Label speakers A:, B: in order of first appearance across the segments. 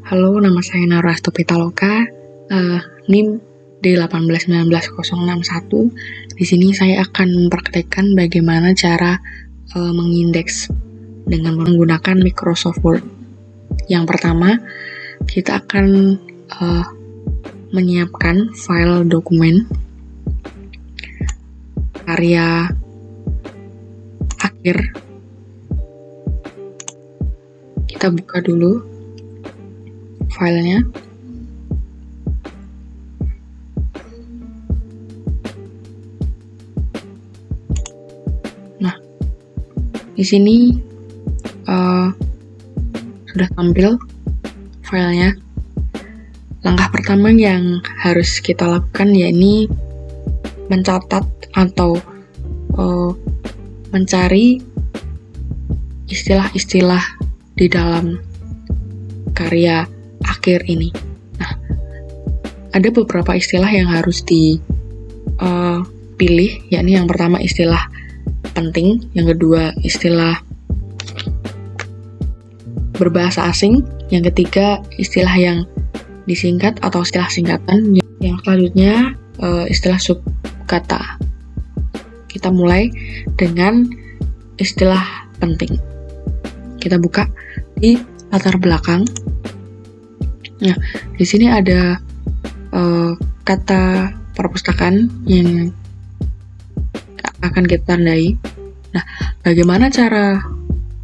A: Halo, nama saya Narastu Pitaloka, NIM D1819061. Di sini saya akan mempraktekkan bagaimana cara mengindeks dengan menggunakan Microsoft Word. Yang pertama, kita akan menyiapkan file dokumen karya akhir. Kita buka dulu filenya. Nah, di sini sudah tampil filenya. Langkah pertama yang harus kita lakukan yakni mencatat atau mencari istilah-istilah di dalam karya akhir ini. Nah, ada beberapa istilah yang harus dipilih, yakni yang pertama istilah penting, yang kedua istilah berbahasa asing, yang ketiga istilah yang disingkat atau istilah singkatan, yang selanjutnya istilah subkata. Kita mulai dengan istilah penting. Kita buka di latar belakang. Nah, di sini ada kata perpustakaan yang akan kita tandai. Nah, bagaimana cara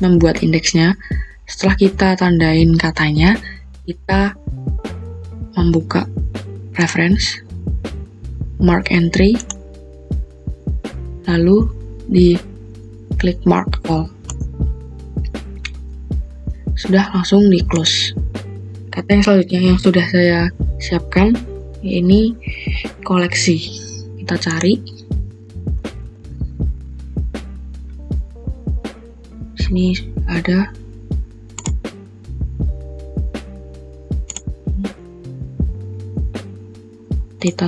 A: membuat indeksnya? Setelah kita tandain katanya, kita membuka reference, mark entry, lalu di klik mark all. Sudah, langsung di close. Kata yang selanjutnya yang sudah saya siapkan ini koleksi. Kita cari. Sini ada. Kita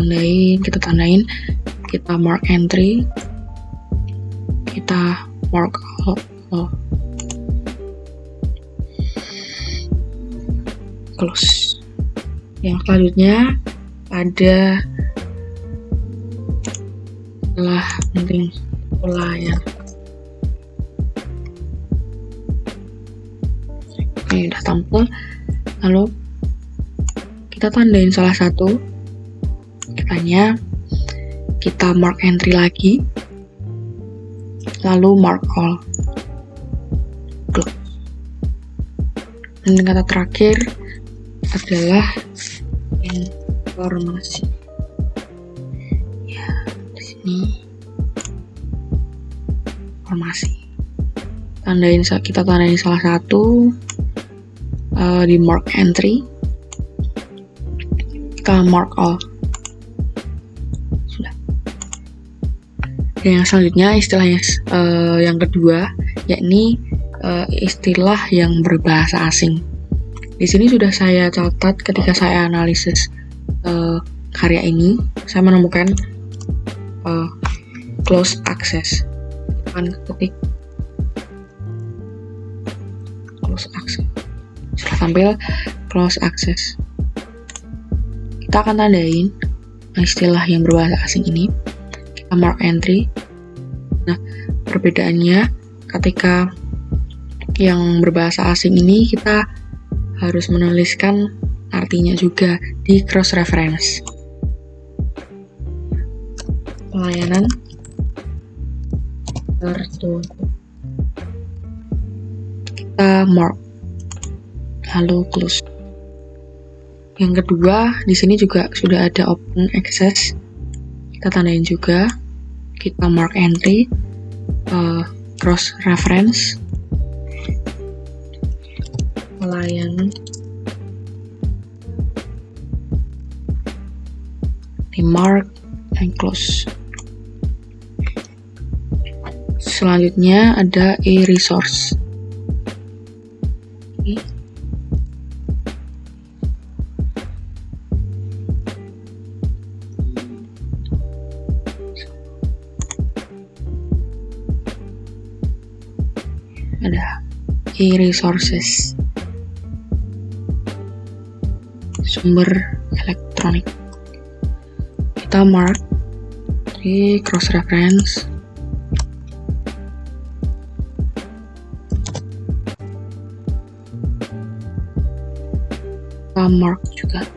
A: tandain, kita mark entry, kita mark all. Close. Yang selanjutnya ada penting ya. Ini udah tampil. Lalu kita tandain salah satu katanya, kita mark entry lagi, lalu mark all. Close. Dan kata terakhir adalah informasi. Ya, di sini informasi. Kita tandain salah satu di mark entry. Kita mark all. Sudah. Dan yang selanjutnya istilahnya yang kedua yakni istilah yang berbahasa asing. Di sini sudah saya catat ketika saya analisis karya ini. Saya menemukan close access. Akan ketik close access. Sudah tampil close access. Kita akan tandain istilah yang berbahasa asing ini. Kita mark entry. Nah, perbedaannya ketika yang berbahasa asing ini kita harus menuliskan artinya juga di cross reference. Pelayanan tertutup. Kita mark, lalu close. Yang kedua, di sini juga sudah ada open access. Kita tandain juga. Kita mark entry, cross reference. Pelayanan di mark and close. Selanjutnya ada e-resource. Ada e-resources. sumber elektronik. Kita mark di cross reference. Kita mark juga.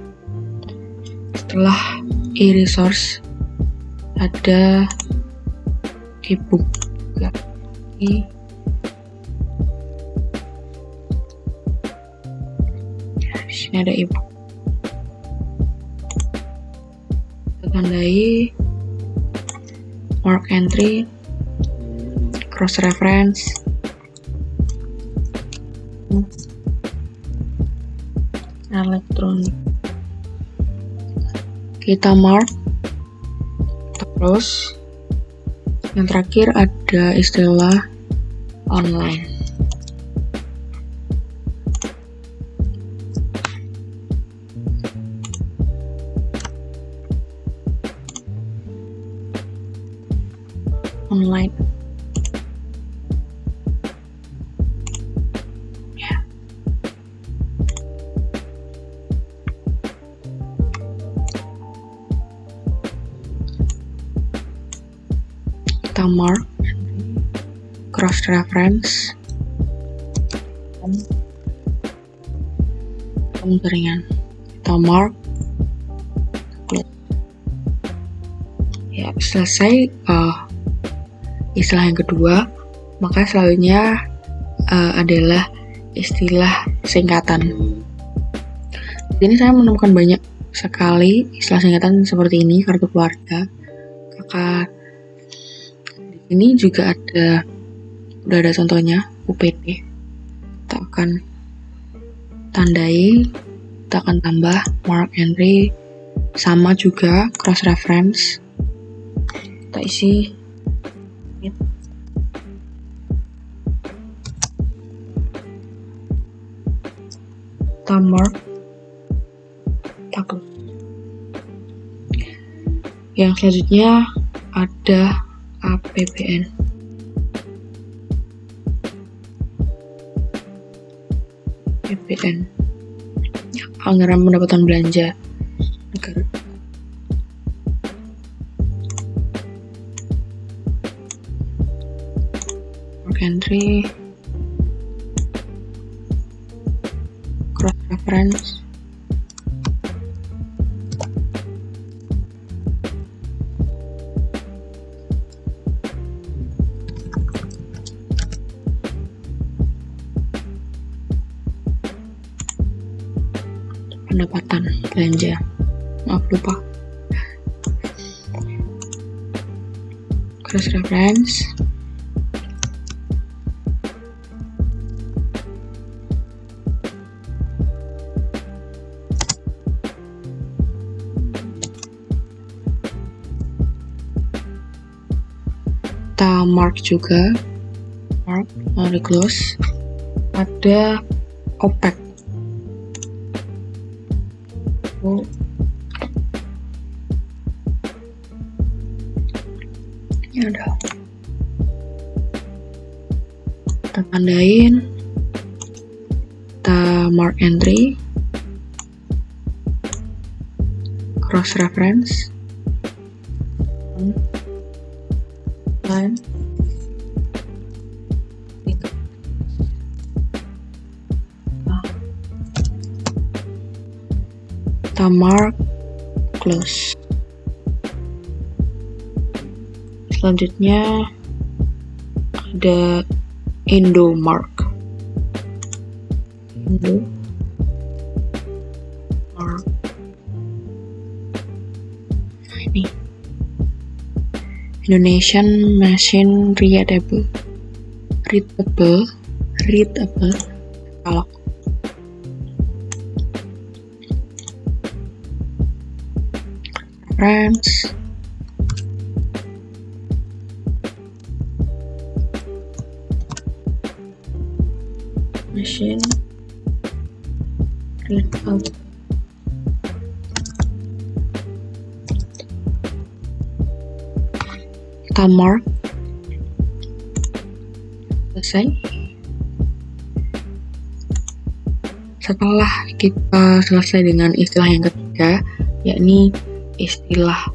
A: Setelah e-resource ada e-book juga. Di sini ada e-book. Kita tandai mark entry, cross reference, elektronik. Kita mark, terus yang terakhir ada istilah online. Online. Ya. Kita mark cross reference jaringan. Kita mark close. Ya, selesai istilah yang kedua, maka selanjutnya adalah istilah singkatan. Di sini saya menemukan banyak sekali istilah singkatan seperti ini: kartu keluarga, kakak. Di sini juga udah ada contohnya, UPT. Kita akan tandai, kita akan tambah mark entry, sama juga cross reference. Kita isi mark takut. Yang selanjutnya ada APBN. APBN, anggaran pendapatan belanja negara. Mark entry, cross reference, pendapatan belanja. Maaf, lupa. Cross reference, kita mark juga, mark, lalu close. Ada OPEC. Ini ada. Kita tandain, kita mark entry, cross reference, line, kita mark close. Selanjutnya ada Indomark. Indomark. Nah, ini Indonesian Machine Readable Catalog. Reference, machine readable. Kita mark, selesai. setelah kita selesai dengan istilah yang ketiga, yakni istilah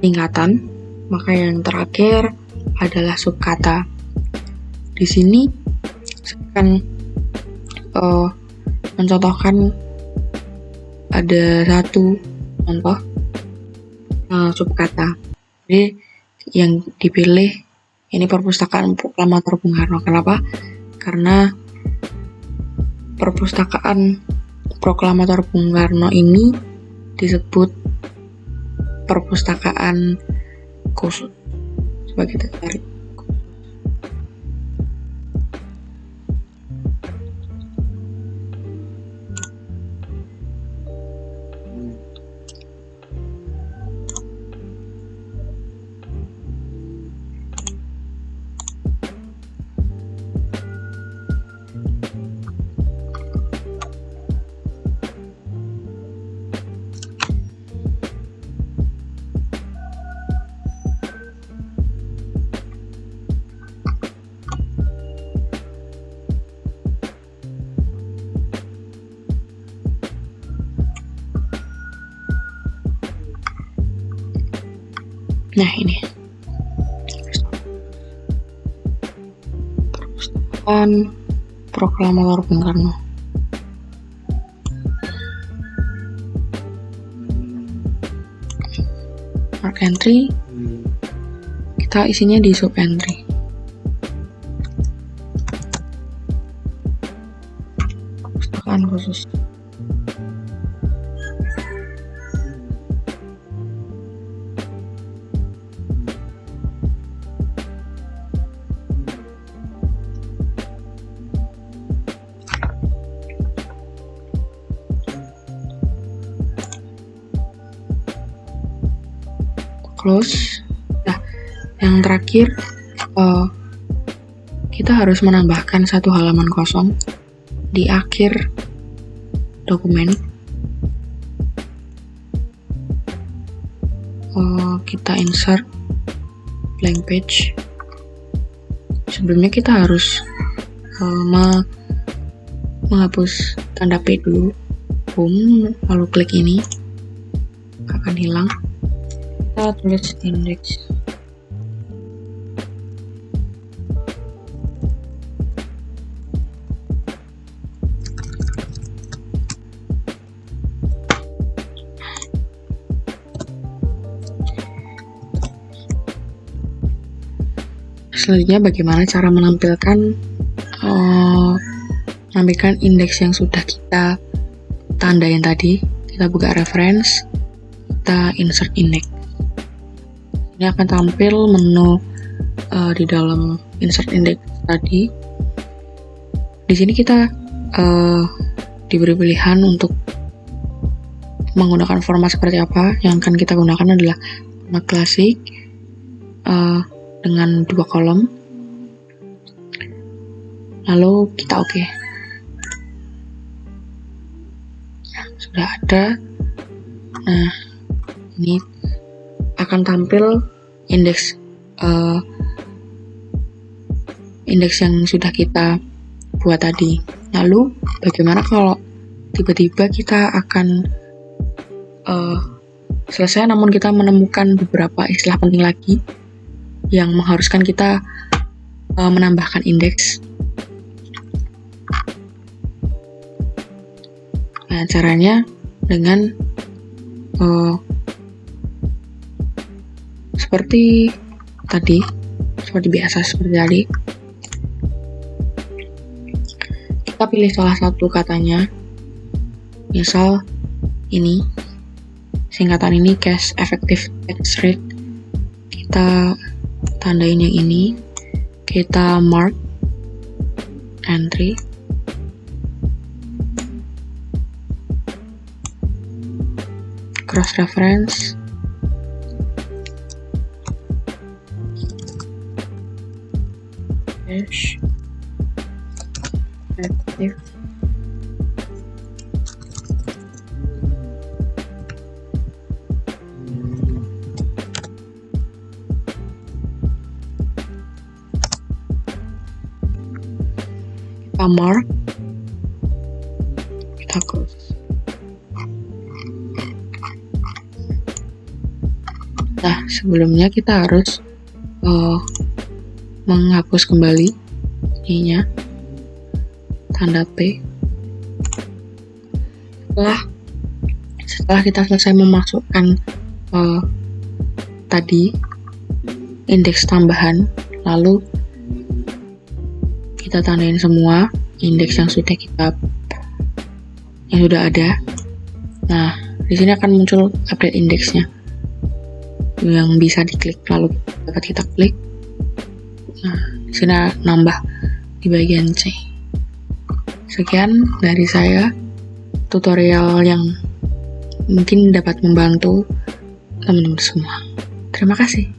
A: tingkatan, maka yang terakhir adalah subkata. Di sini saya akan mencontohkan ada satu contoh subkata. Jadi yang dipilih ini perpustakaan Proklamator Bung Karno. Kenapa? Karena perpustakaan Proklamator Bung Karno ini disebut perpustakaan khusus sebagai tertarik. Nah, ini perpustakaan Proklamator Bung Karno. Mark entry, kita isinya di sub entry. Perpustakaan khusus. Close. Nah, yang terakhir kita harus menambahkan satu halaman kosong di akhir dokumen. Kita insert blank page. Sebelumnya kita harus menghapus tanda P dulu. Boom, lalu klik ini akan hilang. Kita tulis index. Selanjutnya bagaimana cara menampilkan indeks yang sudah kita tandain tadi. Kita buka reference, kita insert index. Ini akan tampil menu di dalam insert index tadi. Di sini kita diberi pilihan untuk menggunakan format seperti apa. Yang akan kita gunakan adalah format klasik dengan 2 kolom. Lalu kita oke. Sudah ada. Nah, ini akan tampil indeks yang sudah kita buat tadi. Lalu bagaimana kalau tiba-tiba kita akan selesai namun kita menemukan beberapa istilah penting lagi yang mengharuskan kita menambahkan indeks. Nah, caranya dengan seperti biasa seperti tadi. Kita pilih salah satu katanya, misal ini, singkatan ini cash effective tax rate. Kita tandain yang ini, kita mark entry, cross reference, cash effective mark, kita close. Nah, sebelumnya kita harus menghapus kembali ininya, tanda P. Setelah kita selesai memasukkan tadi indeks tambahan, lalu kita tandain semua indeks yang sudah ada. Nah, di sini akan muncul update indeksnya yang bisa diklik, lalu dapat kita klik. Nah, di sini nambah di bagian C. Sekian dari saya, tutorial yang mungkin dapat membantu teman-teman semua. Terima kasih.